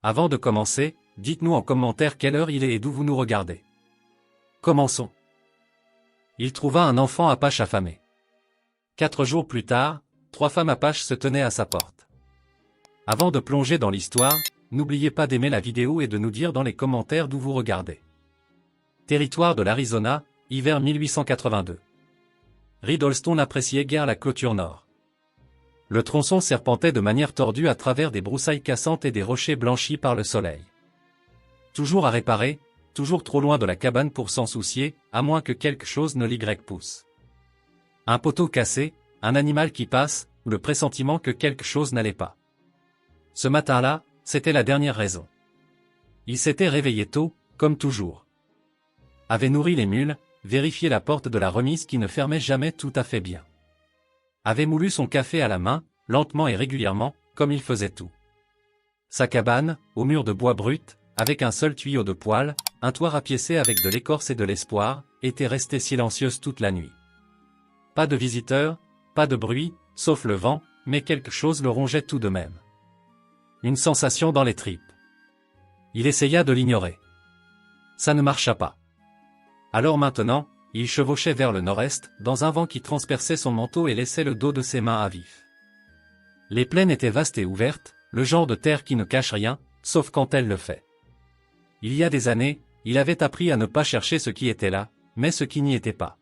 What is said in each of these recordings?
Avant de commencer, dites-nous en commentaire quelle heure il est et d'où vous nous regardez. Commençons. Il trouva un enfant apache affamé. 4 jours plus tard, 3 femmes apaches se tenaient à sa porte. Avant de plonger dans l'histoire, n'oubliez pas d'aimer la vidéo et de nous dire dans les commentaires d'où vous regardez. Territoire de l'Arizona, hiver 1882. Reed Olston n'appréciait guère la clôture nord. Le tronçon serpentait de manière tordue à travers des broussailles cassantes et des rochers blanchis par le soleil. Toujours à réparer, toujours trop loin de la cabane pour s'en soucier, à moins que quelque chose ne l'y pousse. Un poteau cassé, un animal qui passe, ou le pressentiment que quelque chose n'allait pas. Ce matin-là, c'était la dernière raison. Il s'était réveillé tôt, comme toujours. Avait nourri les mules, vérifié la porte de la remise qui ne fermait jamais tout à fait bien. Avait moulu son café à la main, lentement et régulièrement, comme il faisait tout. Sa cabane, au mur de bois brut, avec un seul tuyau de poêle, un toit rapiécé avec de l'écorce et de l'espoir, était restée silencieuse toute la nuit. Pas de visiteurs, pas de bruit, sauf le vent, mais quelque chose le rongeait tout de même. Une sensation dans les tripes. Il essaya de l'ignorer. Ça ne marcha pas. Alors maintenant, il chevauchait vers le nord-est, dans un vent qui transperçait son manteau et laissait le dos de ses mains à vif. Les plaines étaient vastes et ouvertes, le genre de terre qui ne cache rien, sauf quand elle le fait. Il y a des années, il avait appris à ne pas chercher ce qui était là, mais ce qui n'y était pas.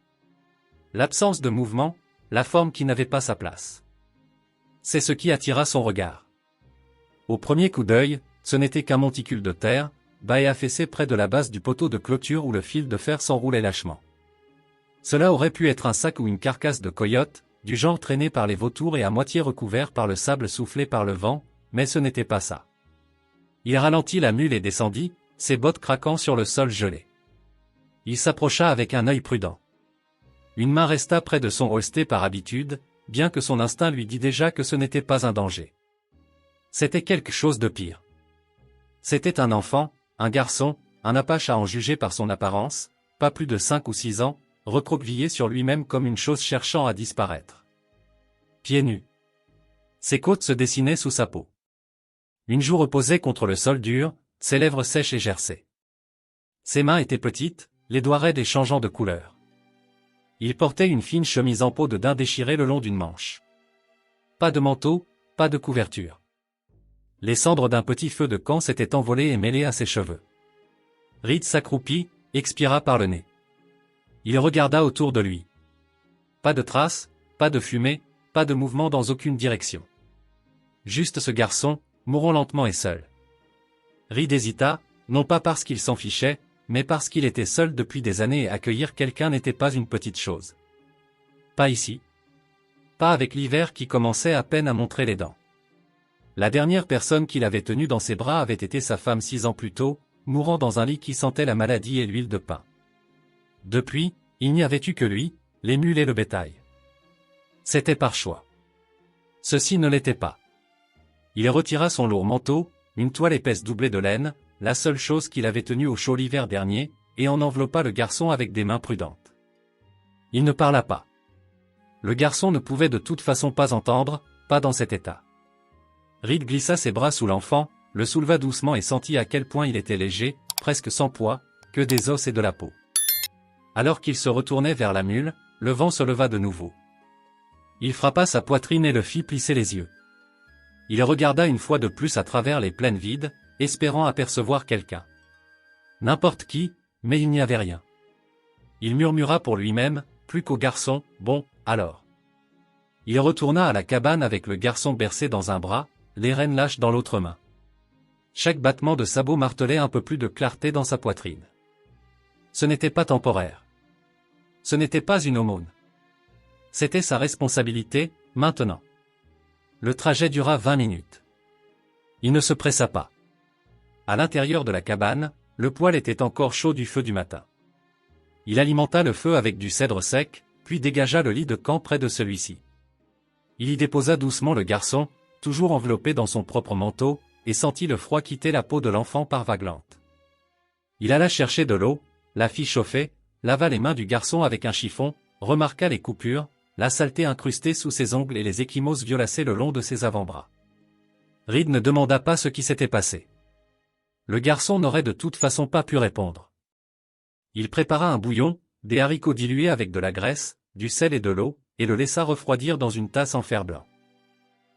L'absence de mouvement, la forme qui n'avait pas sa place. C'est ce qui attira son regard. Au premier coup d'œil, ce n'était qu'un monticule de terre, bas et affaissé près de la base du poteau de clôture où le fil de fer s'enroulait lâchement. Cela aurait pu être un sac ou une carcasse de coyote, du genre traîné par les vautours et à moitié recouvert par le sable soufflé par le vent, mais ce n'était pas ça. Il ralentit la mule et descendit, ses bottes craquant sur le sol gelé. Il s'approcha avec un œil prudent. Une main resta près de son holster par habitude, bien que son instinct lui dît déjà que ce n'était pas un danger. C'était quelque chose de pire. C'était un enfant, un garçon, un apache à en juger par son apparence, pas plus de 5 ou 6 ans, recroquevillé sur lui-même comme une chose cherchant à disparaître. Pieds nus. Ses côtes se dessinaient sous sa peau. Une joue reposait contre le sol dur, ses lèvres sèches et gercées. Ses mains étaient petites, les doigts raides et changeant de couleur. Il portait une fine chemise en peau de daim déchirée le long d'une manche. Pas de manteau, pas de couverture. Les cendres d'un petit feu de camp s'étaient envolées et mêlées à ses cheveux. Reed s'accroupit, expira par le nez. Il regarda autour de lui. Pas de traces, pas de fumée, pas de mouvement dans aucune direction. Juste ce garçon, mourant lentement et seul. Reed hésita, non pas parce qu'il s'en fichait, mais parce qu'il était seul depuis des années et accueillir quelqu'un n'était pas une petite chose. Pas ici. Pas avec l'hiver qui commençait à peine à montrer les dents. La dernière personne qu'il avait tenue dans ses bras avait été sa femme 6 ans plus tôt, mourant dans un lit qui sentait la maladie et l'huile de pain. Depuis, il n'y avait eu que lui, les mules et le bétail. C'était par choix. Ceci ne l'était pas. Il retira son lourd manteau, une toile épaisse doublée de laine, la seule chose qu'il avait tenue au chaud l'hiver dernier, et en enveloppa le garçon avec des mains prudentes. Il ne parla pas. Le garçon ne pouvait de toute façon pas entendre, pas dans cet état. Reed glissa ses bras sous l'enfant, le souleva doucement et sentit à quel point il était léger, presque sans poids, que des os et de la peau. Alors qu'il se retournait vers la mule, le vent se leva de nouveau. Il frappa sa poitrine et le fit plisser les yeux. Il regarda une fois de plus à travers les plaines vides, espérant apercevoir quelqu'un. N'importe qui, mais il n'y avait rien. Il murmura pour lui-même, plus qu'au garçon, bon, alors. Il retourna à la cabane avec le garçon bercé dans un bras, les rênes lâches dans l'autre main. Chaque battement de sabot martelait un peu plus de clarté dans sa poitrine. Ce n'était pas temporaire. Ce n'était pas une aumône. C'était sa responsabilité, maintenant. Le trajet dura 20 minutes. Il ne se pressa pas. À l'intérieur de la cabane, le poêle était encore chaud du feu du matin. Il alimenta le feu avec du cèdre sec, puis dégagea le lit de camp près de celui-ci. Il y déposa doucement le garçon, toujours enveloppé dans son propre manteau, et sentit le froid quitter la peau de l'enfant par vagues lentes. Il alla chercher de l'eau, la fit chauffer, lava les mains du garçon avec un chiffon, remarqua les coupures, la saleté incrustée sous ses ongles et les ecchymoses violacées le long de ses avant-bras. Reed ne demanda pas ce qui s'était passé. Le garçon n'aurait de toute façon pas pu répondre. Il prépara un bouillon, des haricots dilués avec de la graisse, du sel et de l'eau, et le laissa refroidir dans une tasse en fer-blanc.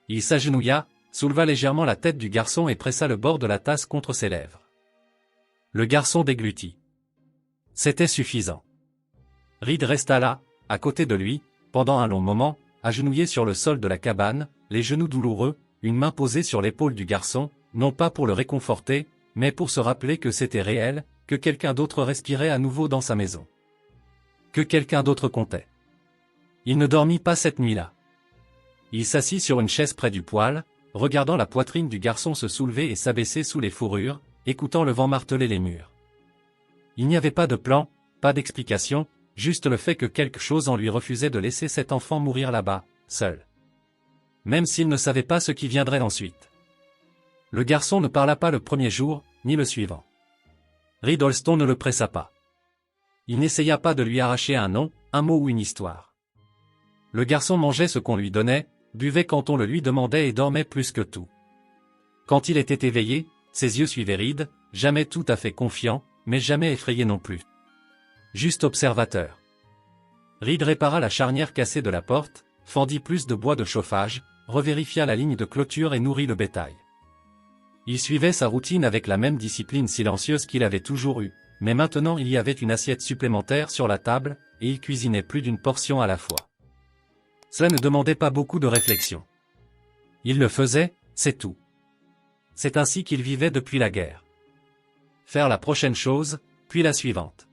Il s'agenouilla, souleva légèrement la tête du garçon et pressa le bord de la tasse contre ses lèvres. Le garçon déglutit. C'était suffisant. Reed resta là, à côté de lui, pendant un long moment, agenouillé sur le sol de la cabane, les genoux douloureux, une main posée sur l'épaule du garçon, non pas pour le réconforter, mais pour se rappeler que c'était réel, que quelqu'un d'autre respirait à nouveau dans sa maison. Que quelqu'un d'autre comptait. Il ne dormit pas cette nuit-là. Il s'assit sur une chaise près du poêle, regardant la poitrine du garçon se soulever et s'abaisser sous les fourrures, écoutant le vent marteler les murs. Il n'y avait pas de plan, pas d'explication, juste le fait que quelque chose en lui refusait de laisser cet enfant mourir là-bas, seul. Même s'il ne savait pas ce qui viendrait ensuite. Le garçon ne parla pas le premier jour, ni le suivant. Reed Holston ne le pressa pas. Il n'essaya pas de lui arracher un nom, un mot ou une histoire. Le garçon mangeait ce qu'on lui donnait, buvait quand on le lui demandait et dormait plus que tout. Quand il était éveillé, ses yeux suivaient Reed, jamais tout à fait confiant, mais jamais effrayé non plus. Juste observateur. Reed répara la charnière cassée de la porte, fendit plus de bois de chauffage, revérifia la ligne de clôture et nourrit le bétail. Il suivait sa routine avec la même discipline silencieuse qu'il avait toujours eue, mais maintenant il y avait une assiette supplémentaire sur la table, et il cuisinait plus d'une portion à la fois. Cela ne demandait pas beaucoup de réflexion. Il le faisait, c'est tout. C'est ainsi qu'il vivait depuis la guerre. Faire la prochaine chose, puis la suivante.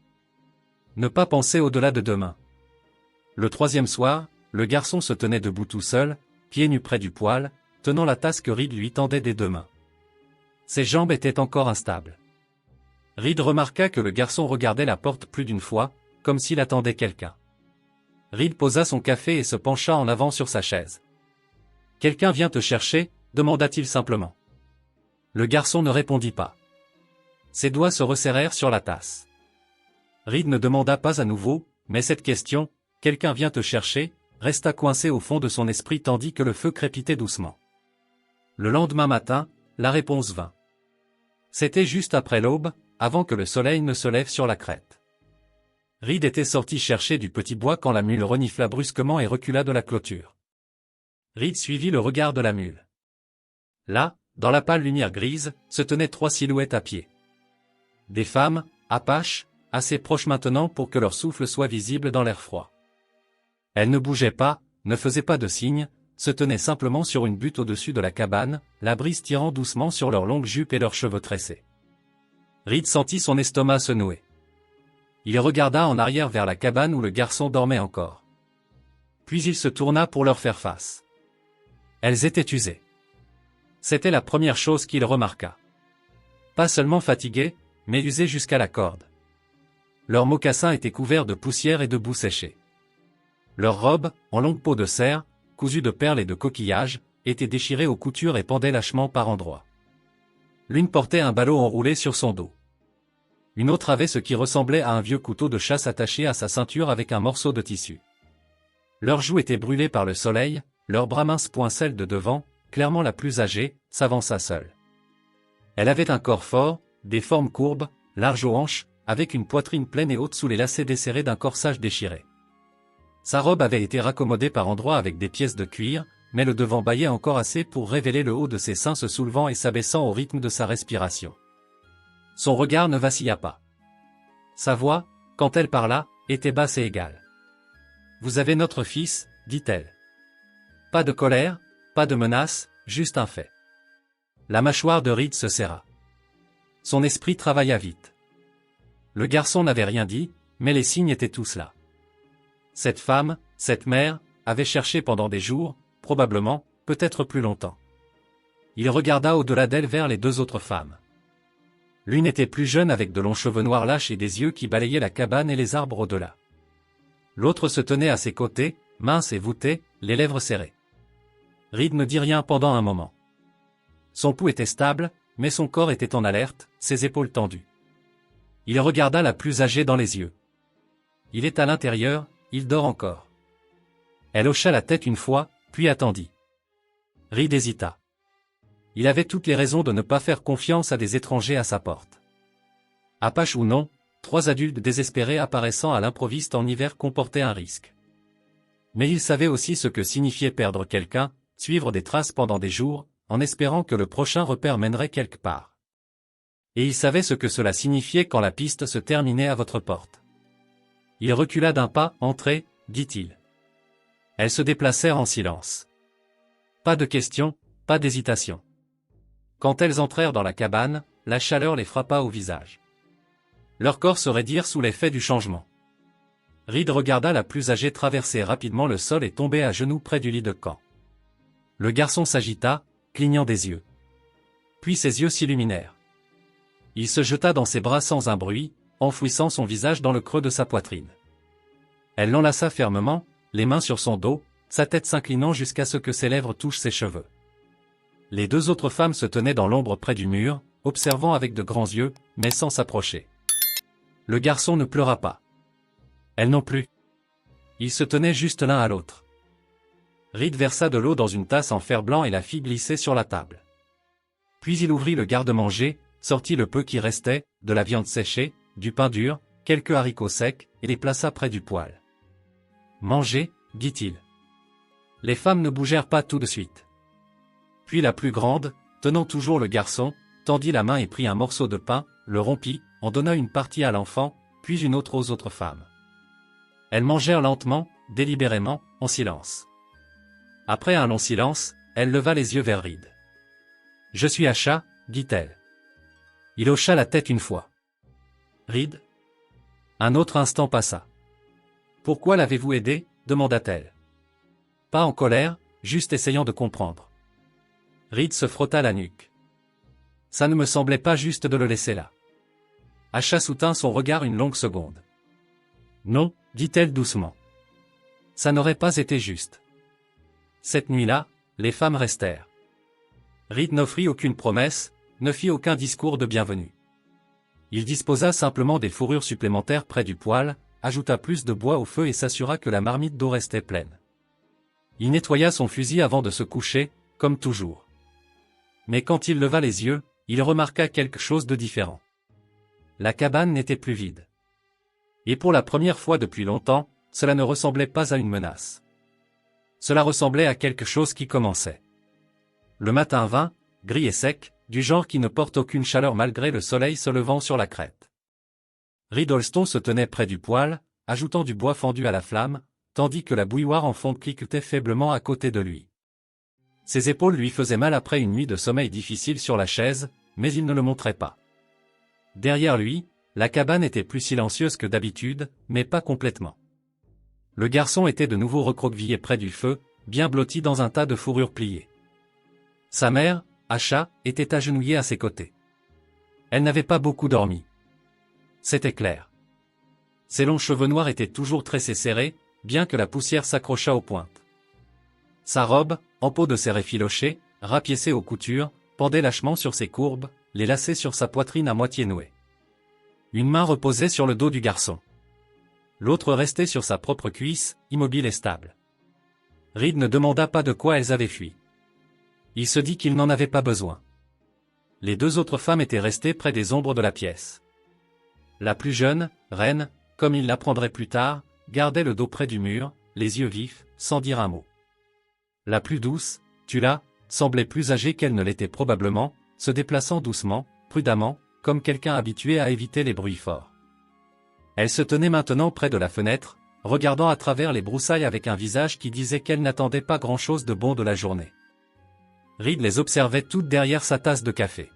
Ne pas penser au-delà de demain. Le troisième soir, le garçon se tenait debout tout seul, pieds nus près du poêle, tenant la tasse que Reed lui tendait des deux mains. Ses jambes étaient encore instables. Reed remarqua que le garçon regardait la porte plus d'une fois, comme s'il attendait quelqu'un. Reed posa son café et se pencha en avant sur sa chaise. « Quelqu'un vient te chercher ?» demanda-t-il simplement. Le garçon ne répondit pas. Ses doigts se resserrèrent sur la tasse. Reed ne demanda pas à nouveau, mais cette question, « Quelqu'un vient te chercher ?» resta coincée au fond de son esprit tandis que le feu crépitait doucement. Le lendemain matin, la réponse vint. C'était juste après l'aube, avant que le soleil ne se lève sur la crête. Reed était sorti chercher du petit bois quand la mule renifla brusquement et recula de la clôture. Reed suivit le regard de la mule. Là, dans la pâle lumière grise, se tenaient trois silhouettes à pied. Des femmes, apaches, assez proches maintenant pour que leur souffle soit visible dans l'air froid. Elles ne bougeaient pas, ne faisaient pas de signes, se tenaient simplement sur une butte au-dessus de la cabane, la brise tirant doucement sur leurs longues jupes et leurs cheveux tressés. Reed sentit son estomac se nouer. Il regarda en arrière vers la cabane où le garçon dormait encore. Puis il se tourna pour leur faire face. Elles étaient usées. C'était la première chose qu'il remarqua. Pas seulement fatiguées, mais usées jusqu'à la corde. Leurs mocassins étaient couverts de poussière et de boue séchée. Leurs robes, en longue peau de cerf, cousues de perles et de coquillages, étaient déchirées aux coutures et pendaient lâchement par endroits. L'une portait un ballot enroulé sur son dos. Une autre avait ce qui ressemblait à un vieux couteau de chasse attaché à sa ceinture avec un morceau de tissu. Leurs joues étaient brûlées par le soleil, leurs bras minces point celle de devant, clairement la plus âgée, s'avança seule. Elle avait un corps fort, des formes courbes, larges aux hanches, avec une poitrine pleine et haute sous les lacets desserrés d'un corsage déchiré. Sa robe avait été raccommodée par endroits avec des pièces de cuir, mais le devant bâillait encore assez pour révéler le haut de ses seins se soulevant et s'abaissant au rythme de sa respiration. Son regard ne vacilla pas. Sa voix, quand elle parla, était basse et égale. « Vous avez notre fils, dit-elle. Pas de colère, pas de menace, juste un fait. » La mâchoire de Reed se serra. Son esprit travailla vite. Le garçon n'avait rien dit, mais les signes étaient tous là. Cette femme, cette mère, avait cherché pendant des jours, probablement, peut-être plus longtemps. Il regarda au-delà d'elle vers les deux autres femmes. L'une était plus jeune avec de longs cheveux noirs lâches et des yeux qui balayaient la cabane et les arbres au-delà. L'autre se tenait à ses côtés, mince et voûtée, les lèvres serrées. Reed ne dit rien pendant un moment. Son pouls était stable, mais son corps était en alerte, ses épaules tendues. Il regarda la plus âgée dans les yeux. Il est à l'intérieur, il dort encore. Elle hocha la tête une fois, puis attendit. Reed hésita. il avait toutes les raisons de ne pas faire confiance à des étrangers à sa porte. Apaches ou non, 3 adultes désespérés apparaissant à l'improviste en hiver comportaient un risque. Mais il savait aussi ce que signifiait perdre quelqu'un, suivre des traces pendant des jours, en espérant que le prochain repère mènerait quelque part. Et il savait ce que cela signifiait quand la piste se terminait à votre porte. Il recula d'un pas. « Entrez », dit-il. Elles se déplacèrent en silence. Pas de questions, pas d'hésitation. Quand elles entrèrent dans la cabane, la chaleur les frappa au visage. Leur corps se raidirent sous l'effet du changement. Reed regarda la plus âgée traverser rapidement le sol et tomber à genoux près du lit de camp. Le garçon s'agita, clignant des yeux. Puis ses yeux s'illuminèrent. Il se jeta dans ses bras sans un bruit, enfouissant son visage dans le creux de sa poitrine. Elle l'enlaça fermement, les mains sur son dos, sa tête s'inclinant jusqu'à ce que ses lèvres touchent ses cheveux. Les 2 autres femmes se tenaient dans l'ombre près du mur, observant avec de grands yeux, mais sans s'approcher. Le garçon ne pleura pas. Elle non plus. Ils se tenaient juste l'un à l'autre. Reed versa de l'eau dans une tasse en fer blanc et la fit glisser sur la table. Puis il ouvrit le garde-manger, sortit le peu qui restait, de la viande séchée, du pain dur, quelques haricots secs, et les plaça près du poêle. « Mangez, dit-il. » Les femmes ne bougèrent pas tout de suite. Puis la plus grande, tenant toujours le garçon, tendit la main et prit un morceau de pain, le rompit, en donna une partie à l'enfant, puis une autre aux autres femmes. Elles mangèrent lentement, délibérément, en silence. Après un long silence, elle leva les yeux vers Reed. « Je suis Asha, dit-elle. » Il hocha la tête une fois. « Reed ?» Un autre instant passa. « Pourquoi l'avez-vous aidé ?» demanda-t-elle. Pas en colère, juste essayant de comprendre. Reed se frotta la nuque. Ça ne me semblait pas juste de le laisser là. Asha soutint son regard une longue seconde. « Non, dit-elle doucement. Ça n'aurait pas été juste. » Cette nuit-là, les femmes restèrent. Reed n'offrit aucune promesse, ne fit aucun discours de bienvenue. Il disposa simplement des fourrures supplémentaires près du poêle, ajouta plus de bois au feu et s'assura que la marmite d'eau restait pleine. Il nettoya son fusil avant de se coucher, comme toujours. Mais quand il leva les yeux, il remarqua quelque chose de différent. La cabane n'était plus vide. Et pour la première fois depuis longtemps, cela ne ressemblait pas à une menace. Cela ressemblait à quelque chose qui commençait. Le matin vint, gris et sec, du genre qui ne porte aucune chaleur malgré le soleil se levant sur la crête. Reed Holston se tenait près du poêle, ajoutant du bois fendu à la flamme, tandis que la bouilloire en fonte cliquetait faiblement à côté de lui. Ses épaules lui faisaient mal après une nuit de sommeil difficile sur la chaise, mais il ne le montrait pas. Derrière lui, la cabane était plus silencieuse que d'habitude, mais pas complètement. Le garçon était de nouveau recroquevillé près du feu, bien blotti dans un tas de fourrures pliées. Sa mère, Asha, était agenouillée à ses côtés. Elle n'avait pas beaucoup dormi. C'était clair. Ses longs cheveux noirs étaient toujours tressés serrés, bien que la poussière s'accrochât aux pointes. Sa robe, en peau de serre effilochée, rapiécée aux coutures, pendait lâchement sur ses courbes, les lacets sur sa poitrine à moitié noués. Une main reposait sur le dos du garçon. L'autre restait sur sa propre cuisse, immobile et stable. Reed ne demanda pas de quoi elles avaient fui. Il se dit qu'il n'en avait pas besoin. Les 2 autres femmes étaient restées près des ombres de la pièce. La plus jeune, Reine, comme il l'apprendrait plus tard, gardait le dos près du mur, les yeux vifs, sans dire un mot. La plus douce, Tula, semblait plus âgée qu'elle ne l'était probablement, se déplaçant doucement, prudemment, comme quelqu'un habitué à éviter les bruits forts. Elle se tenait maintenant près de la fenêtre, regardant à travers les broussailles avec un visage qui disait qu'elle n'attendait pas grand-chose de bon de la journée. Reed les observait toutes derrière sa tasse de café.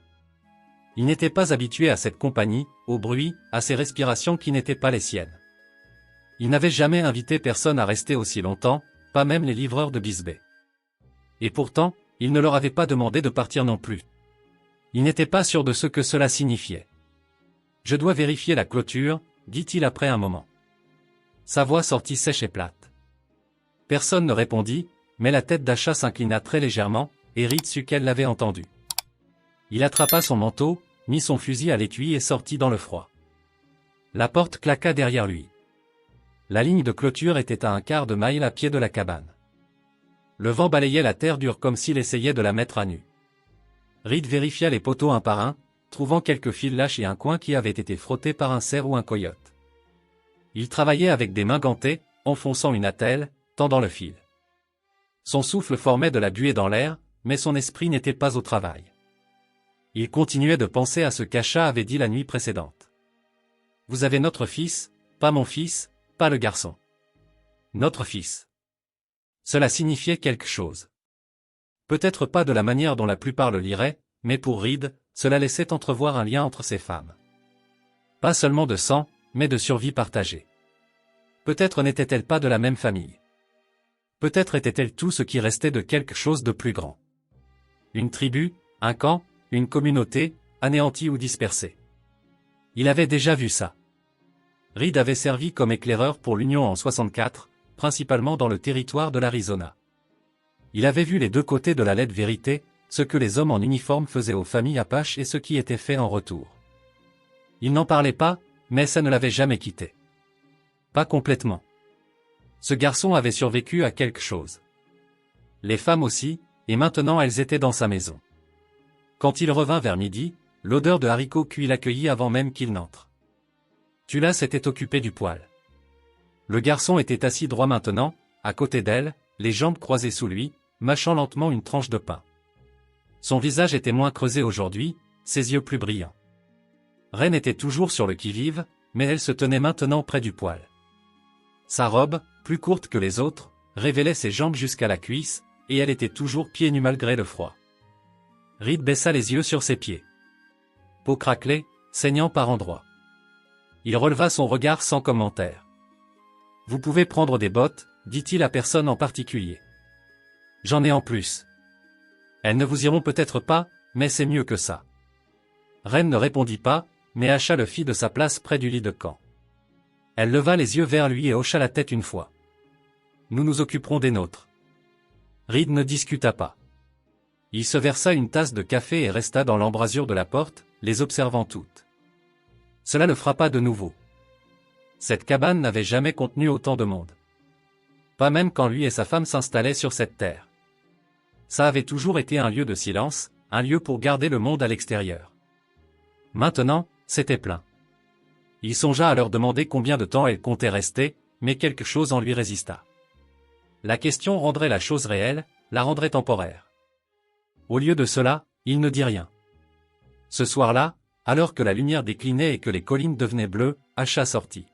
Il n'était pas habitué à cette compagnie, au bruit, à ces respirations qui n'étaient pas les siennes. Il n'avait jamais invité personne à rester aussi longtemps, pas même les livreurs de Bisbee. Et pourtant, il ne leur avait pas demandé de partir non plus. Il n'était pas sûr de ce que cela signifiait. « Je dois vérifier la clôture », dit-il après un moment. Sa voix sortit sèche et plate. Personne ne répondit, mais la tête d'Asha s'inclina très légèrement, et Reed sut qu'elle l'avait entendu. Il attrapa son manteau, mit son fusil à l'étui et sortit dans le froid. La porte claqua derrière lui. La ligne de clôture était à un quart de mille à pied de la cabane. Le vent balayait la terre dure comme s'il essayait de la mettre à nu. Reed vérifia les poteaux un par un, trouvant quelques fils lâches et un coin qui avait été frotté par un cerf ou un coyote. Il travaillait avec des mains gantées, enfonçant une attelle, tendant le fil. Son souffle formait de la buée dans l'air, mais son esprit n'était pas au travail. Il continuait de penser à ce qu'Acha avait dit la nuit précédente. « Vous avez notre fils, pas mon fils, pas le garçon. Notre fils. » Cela signifiait quelque chose. Peut-être pas de la manière dont la plupart le liraient, mais pour Reed, cela laissait entrevoir un lien entre ces femmes. Pas seulement de sang, mais de survie partagée. Peut-être n'était-elle pas de la même famille. Peut-être était-elle tout ce qui restait de quelque chose de plus grand. Une tribu, un camp, une communauté, anéantie ou dispersée. Il avait déjà vu ça. Reed avait servi comme éclaireur pour l'Union en 64, principalement dans le territoire de l'Arizona. Il avait vu les deux côtés de la laide vérité, ce que les hommes en uniforme faisaient aux familles Apaches et ce qui était fait en retour. Il n'en parlait pas, mais ça ne l'avait jamais quitté. Pas complètement. Ce garçon avait survécu à quelque chose. Les femmes aussi, et maintenant elles étaient dans sa maison. Quand il revint vers midi, l'odeur de haricots cuits l'accueillit avant même qu'il n'entre. Tula s'était occupé du poêle. Le garçon était assis droit maintenant, à côté d'elle, les jambes croisées sous lui, mâchant lentement une tranche de pain. Son visage était moins creusé aujourd'hui, ses yeux plus brillants. Reine était toujours sur le qui-vive, mais elle se tenait maintenant près du poêle. Sa robe, plus courte que les autres, révélait ses jambes jusqu'à la cuisse, et elle était toujours pieds nus malgré le froid. Reed baissa les yeux sur ses pieds. Peau craquelée, saignant par endroits. Il releva son regard sans commentaire. « Vous pouvez prendre des bottes, dit-il à personne en particulier. J'en ai en plus. Elles ne vous iront peut-être pas, mais c'est mieux que ça. » Reine ne répondit pas, mais Acha le fit de sa place près du lit de camp. Elle leva les yeux vers lui et hocha la tête une fois. « Nous nous occuperons des nôtres. » Reed ne discuta pas. Il se versa une tasse de café et resta dans l'embrasure de la porte, les observant toutes. Cela le frappa de nouveau. Cette cabane n'avait jamais contenu autant de monde. Pas même quand lui et sa femme s'installaient sur cette terre. Ça avait toujours été un lieu de silence, un lieu pour garder le monde à l'extérieur. Maintenant, c'était plein. Il songea à leur demander combien de temps elle comptait rester, mais quelque chose en lui résista. La question rendrait la chose réelle, la rendrait temporaire. Au lieu de cela, il ne dit rien. Ce soir-là, alors que la lumière déclinait et que les collines devenaient bleues, Acha sortit.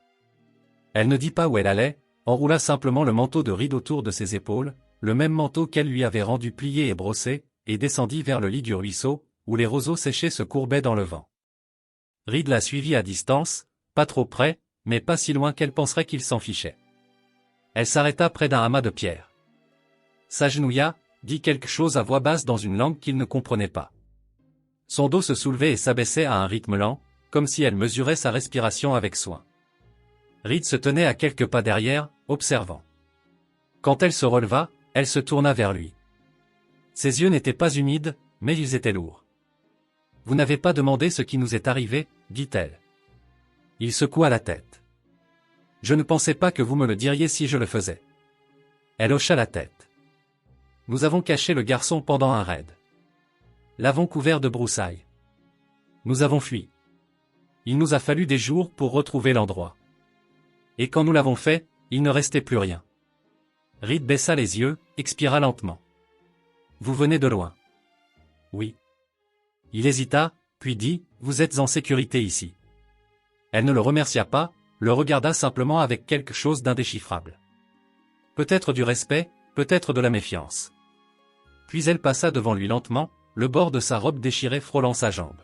Elle ne dit pas où elle allait, enroula simplement le manteau de Reed autour de ses épaules, le même manteau qu'elle lui avait rendu plié et brossé, et descendit vers le lit du ruisseau, où les roseaux séchés se courbaient dans le vent. Reed la suivit à distance, pas trop près, mais pas si loin qu'elle penserait qu'il s'en fichait. Elle s'arrêta près d'un amas de pierres. S'agenouilla, dit quelque chose à voix basse dans une langue qu'il ne comprenait pas. Son dos se soulevait et s'abaissait à un rythme lent, comme si elle mesurait sa respiration avec soin. Reed se tenait à quelques pas derrière, observant. Quand elle se releva, elle se tourna vers lui. Ses yeux n'étaient pas humides, mais ils étaient lourds. « Vous n'avez pas demandé ce qui nous est arrivé, dit-elle. Il secoua la tête. « Je ne pensais pas que vous me le diriez si je le faisais. » Elle hocha la tête. Nous avons caché le garçon pendant un raid. L'avons couvert de broussailles. Nous avons fui. Il nous a fallu des jours pour retrouver l'endroit. Et quand nous l'avons fait, il ne restait plus rien. Reed baissa les yeux, expira lentement. Vous venez de loin. Oui. Il hésita, puis dit, vous êtes en sécurité ici. Elle ne le remercia pas, le regarda simplement avec quelque chose d'indéchiffrable. Peut-être du respect, peut-être de la méfiance. Puis elle passa devant lui lentement, le bord de sa robe déchirée frôlant sa jambe.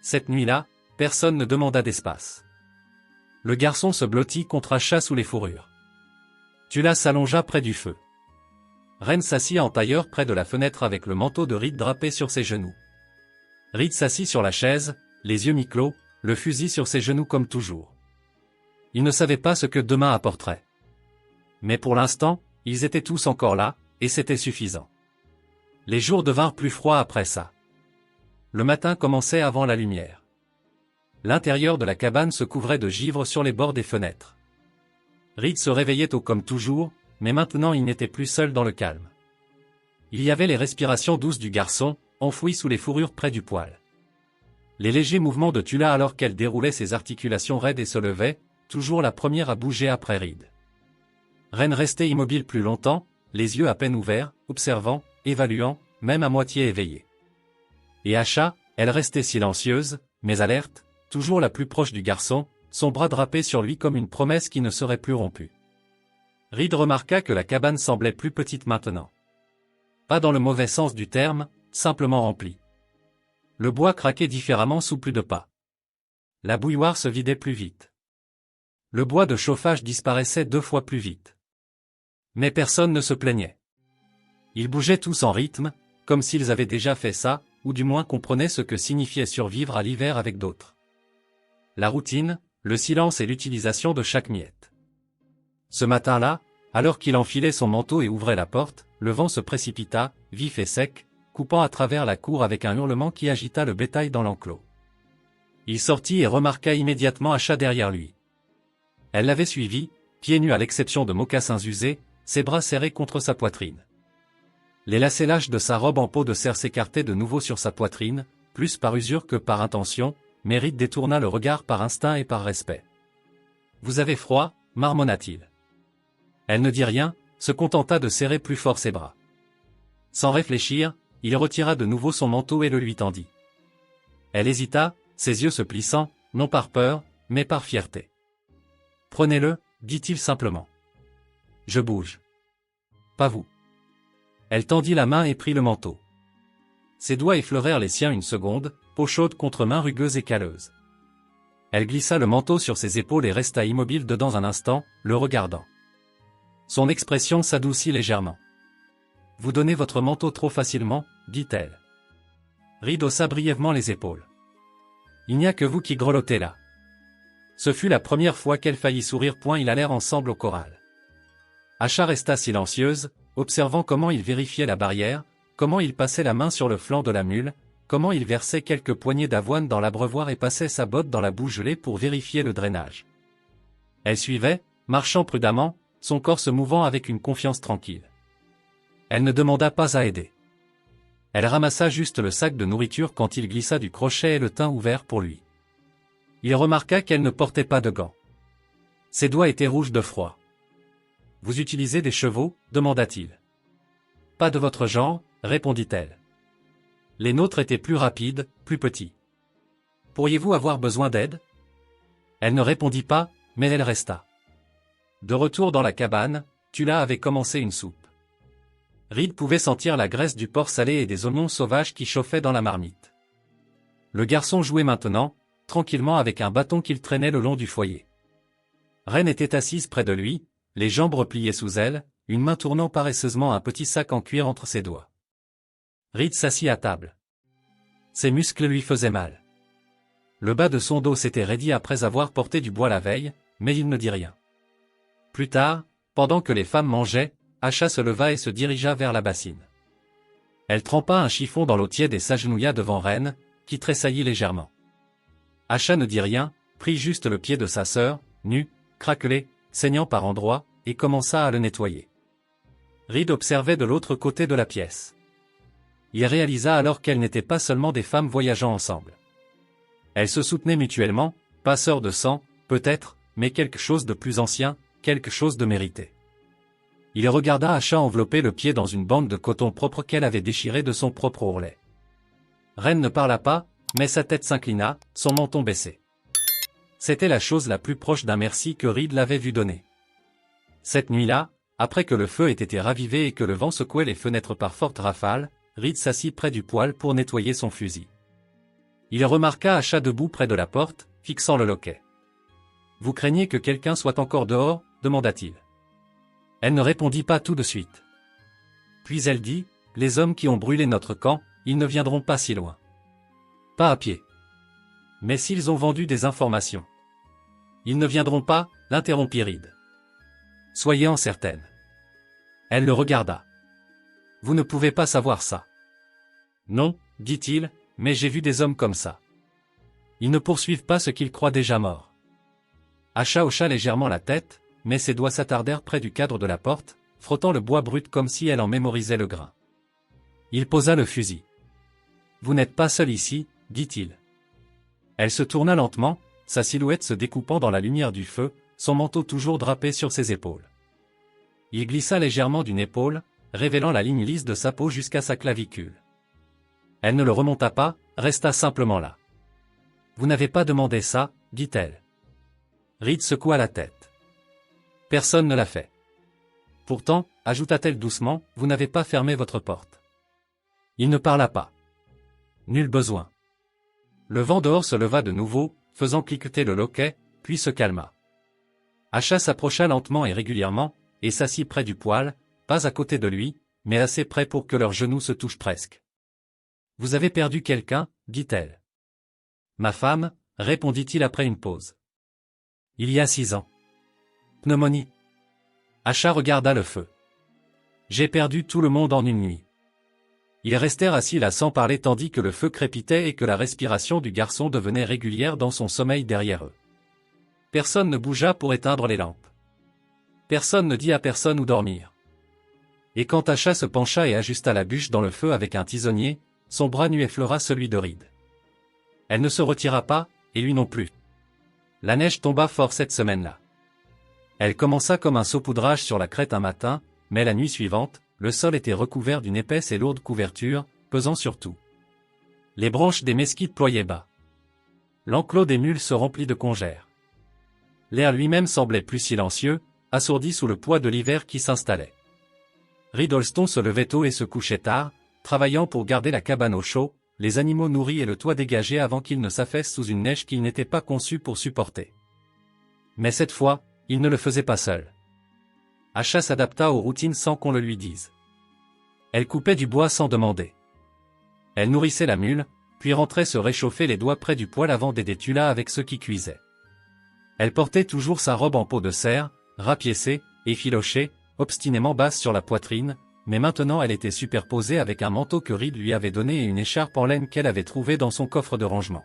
Cette nuit-là, personne ne demanda d'espace. Le garçon se blottit contre Acha sous les fourrures. Tula s'allongea près du feu. Reine s'assit en tailleur près de la fenêtre avec le manteau de Reed drapé sur ses genoux. Reed s'assit sur la chaise, les yeux mi-clos, le fusil sur ses genoux comme toujours. Il ne savait pas ce que demain apporterait. Mais pour l'instant, ils étaient tous encore là, et c'était suffisant. Les jours devinrent plus froids après ça. Le matin commençait avant la lumière. L'intérieur de la cabane se couvrait de givre sur les bords des fenêtres. Reed se réveillait tôt comme toujours, mais maintenant il n'était plus seul dans le calme. Il y avait les respirations douces du garçon, enfouie sous les fourrures près du poêle. Les légers mouvements de Tula alors qu'elle déroulait ses articulations raides et se levait, toujours la première à bouger après Reed. Ren restait immobile plus longtemps, les yeux à peine ouverts, observant, évaluant, même à moitié éveillée. Et Asha, elle restait silencieuse, mais alerte, toujours la plus proche du garçon, son bras drapé sur lui comme une promesse qui ne serait plus rompue. Reed remarqua que la cabane semblait plus petite maintenant. Pas dans le mauvais sens du terme, simplement remplie. Le bois craquait différemment sous plus de pas. La bouilloire se vidait plus vite. Le bois de chauffage disparaissait 2 fois plus vite. Mais personne ne se plaignait. Ils bougeaient tous en rythme, comme s'ils avaient déjà fait ça, ou du moins comprenaient ce que signifiait survivre à l'hiver avec d'autres. La routine, le silence et l'utilisation de chaque miette. Ce matin-là, alors qu'il enfilait son manteau et ouvrait la porte, le vent se précipita, vif et sec, coupant à travers la cour avec un hurlement qui agita le bétail dans l'enclos. Il sortit et remarqua immédiatement Asha derrière lui. Elle l'avait suivi, pieds nus à l'exception de mocassins usés, ses bras serrés contre sa poitrine. Les lacets lâches de sa robe en peau de cerf s'écartaient de nouveau sur sa poitrine, plus par usure que par intention, mais Reed détourna le regard par instinct et par respect. « Vous avez froid » marmonna-t-il. Elle ne dit rien, se contenta de serrer plus fort ses bras. Sans réfléchir, il retira de nouveau son manteau et le lui tendit. Elle hésita, ses yeux se plissant, non par peur, mais par fierté. « Prenez-le » dit-il simplement. « Je bouge. Pas vous. » Elle tendit la main et prit le manteau. Ses doigts effleurèrent les siens une seconde, peau chaude contre main rugueuse et calleuse. Elle glissa le manteau sur ses épaules et resta immobile dedans un instant, le regardant. Son expression s'adoucit légèrement. « Vous donnez votre manteau trop facilement, » dit-elle. Reed haussa brièvement les épaules. « Il n'y a que vous qui grelottez là. » Ce fut la première fois qu'elle faillit sourire. Ils allèrent ensemble au corral. Asha resta silencieuse, observant comment il vérifiait la barrière, comment il passait la main sur le flanc de la mule, comment il versait quelques poignées d'avoine dans l'abreuvoir et passait sa botte dans la boue gelée pour vérifier le drainage. Elle suivait, marchant prudemment, son corps se mouvant avec une confiance tranquille. Elle ne demanda pas à aider. Elle ramassa juste le sac de nourriture quand il glissa du crochet et le tint ouvert pour lui. Il remarqua qu'elle ne portait pas de gants. Ses doigts étaient rouges de froid. « Vous utilisez des chevaux » demanda-t-il. « Pas de votre genre » répondit-elle. Les nôtres étaient plus rapides, plus petits. « Pourriez-vous avoir besoin d'aide » Elle ne répondit pas, mais elle resta. De retour dans la cabane, Tula avait commencé une soupe. Reed pouvait sentir la graisse du porc salé et des oignons sauvages qui chauffaient dans la marmite. Le garçon jouait maintenant, tranquillement avec un bâton qu'il traînait le long du foyer. Ren était assise près de lui, les jambes repliées sous elle, une main tournant paresseusement un petit sac en cuir entre ses doigts. Reed s'assit à table. Ses muscles lui faisaient mal. Le bas de son dos s'était raidi après avoir porté du bois la veille, mais il ne dit rien. Plus tard, pendant que les femmes mangeaient, Asha se leva et se dirigea vers la bassine. Elle trempa un chiffon dans l'eau tiède et s'agenouilla devant Ren, qui tressaillit légèrement. Asha ne dit rien, prit juste le pied de sa sœur, nu, craquelé, saignant par endroits, et commença à le nettoyer. Reed observait de l'autre côté de la pièce. Il réalisa alors qu'elles n'étaient pas seulement des femmes voyageant ensemble. Elles se soutenaient mutuellement, pas sœurs de sang, peut-être, mais quelque chose de plus ancien, quelque chose de mérité. Il regarda Asha envelopper le pied dans une bande de coton propre qu'elle avait déchirée de son propre ourlet. Ren ne parla pas, mais sa tête s'inclina, son menton baissé. C'était la chose la plus proche d'un merci que Reed l'avait vu donner. Cette nuit-là, après que le feu ait été ravivé et que le vent secouait les fenêtres par fortes rafales, Reed s'assit près du poêle pour nettoyer son fusil. Il remarqua Asha debout près de la porte, fixant le loquet. « Vous craignez que quelqu'un soit encore dehors » demanda-t-il. Elle ne répondit pas tout de suite. Puis elle dit, « Les hommes qui ont brûlé notre camp, ils ne viendront pas si loin. Pas à pied. Mais s'ils ont vendu des informations. Ils ne viendront pas, » l'interrompit Reed. « Soyez-en certaine. » Elle le regarda. « Vous ne pouvez pas savoir ça. »« Non, » dit-il, « mais j'ai vu des hommes comme ça. Ils ne poursuivent pas ce qu'ils croient déjà morts. » Asha hocha légèrement la tête, mais ses doigts s'attardèrent près du cadre de la porte, frottant le bois brut comme si elle en mémorisait le grain. Il posa le fusil. Vous n'êtes pas seul ici, dit-il. Elle se tourna lentement, sa silhouette se découpant dans la lumière du feu, son manteau toujours drapé sur ses épaules. Il glissa légèrement d'une épaule, révélant la ligne lisse de sa peau jusqu'à sa clavicule. Elle ne le remonta pas, resta simplement là. Vous n'avez pas demandé ça, dit-elle. Reed secoua la tête. Personne ne l'a fait. Pourtant, ajouta-t-elle doucement, vous n'avez pas fermé votre porte. Il ne parla pas. Nul besoin. Le vent dehors se leva de nouveau, faisant cliqueter le loquet, puis se calma. Asha s'approcha lentement et régulièrement, et s'assit près du poêle, pas à côté de lui, mais assez près pour que leurs genoux se touchent presque. Vous avez perdu quelqu'un, dit-elle. Ma femme, répondit-il après une pause. Il y a 6 ans. Pneumonie. Asha regarda le feu. J'ai perdu tout le monde en une nuit. Ils restèrent assis là sans parler tandis que le feu crépitait et que la respiration du garçon devenait régulière dans son sommeil derrière eux. Personne ne bougea pour éteindre les lampes. Personne ne dit à personne où dormir. Et quand Asha se pencha et ajusta la bûche dans le feu avec un tisonnier, son bras nu effleura celui de Reed. Elle ne se retira pas, et lui non plus. La neige tomba fort cette semaine-là. Elle commença comme un saupoudrage sur la crête un matin, mais la nuit suivante, le sol était recouvert d'une épaisse et lourde couverture, pesant sur tout. Les branches des mesquites ployaient bas. L'enclos des mules se remplit de congères. L'air lui-même semblait plus silencieux, assourdi sous le poids de l'hiver qui s'installait. Reed Holston se levait tôt et se couchait tard, travaillant pour garder la cabane au chaud, les animaux nourris et le toit dégagé avant qu'ils ne s'affaissent sous une neige qu'il n'était pas conçu pour supporter. Mais cette fois, il ne le faisait pas seul. Asha s'adapta aux routines sans qu'on le lui dise. Elle coupait du bois sans demander. Elle nourrissait la mule, puis rentrait se réchauffer les doigts près du poêle avant d'aider Tula avec ce qui cuisait. Elle portait toujours sa robe en peau de cerf, rapiécée, effilochée, obstinément basse sur la poitrine, mais maintenant elle était superposée avec un manteau que Reed lui avait donné et une écharpe en laine qu'elle avait trouvée dans son coffre de rangement.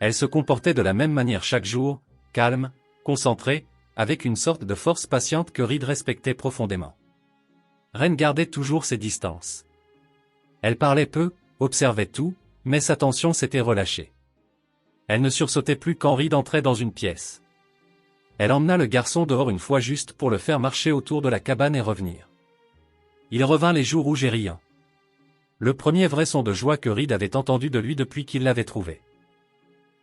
Elle se comportait de la même manière chaque jour, calme, concentrée, avec une sorte de force patiente que Reed respectait profondément. Ren gardait toujours ses distances. Elle parlait peu, observait tout, mais sa tension s'était relâchée. Elle ne sursautait plus quand Reed entrait dans une pièce. Elle emmena le garçon dehors une fois juste pour le faire marcher autour de la cabane et revenir. Il revint les joues rouges et riant. Le premier vrai son de joie que Reed avait entendu de lui depuis qu'il l'avait trouvé.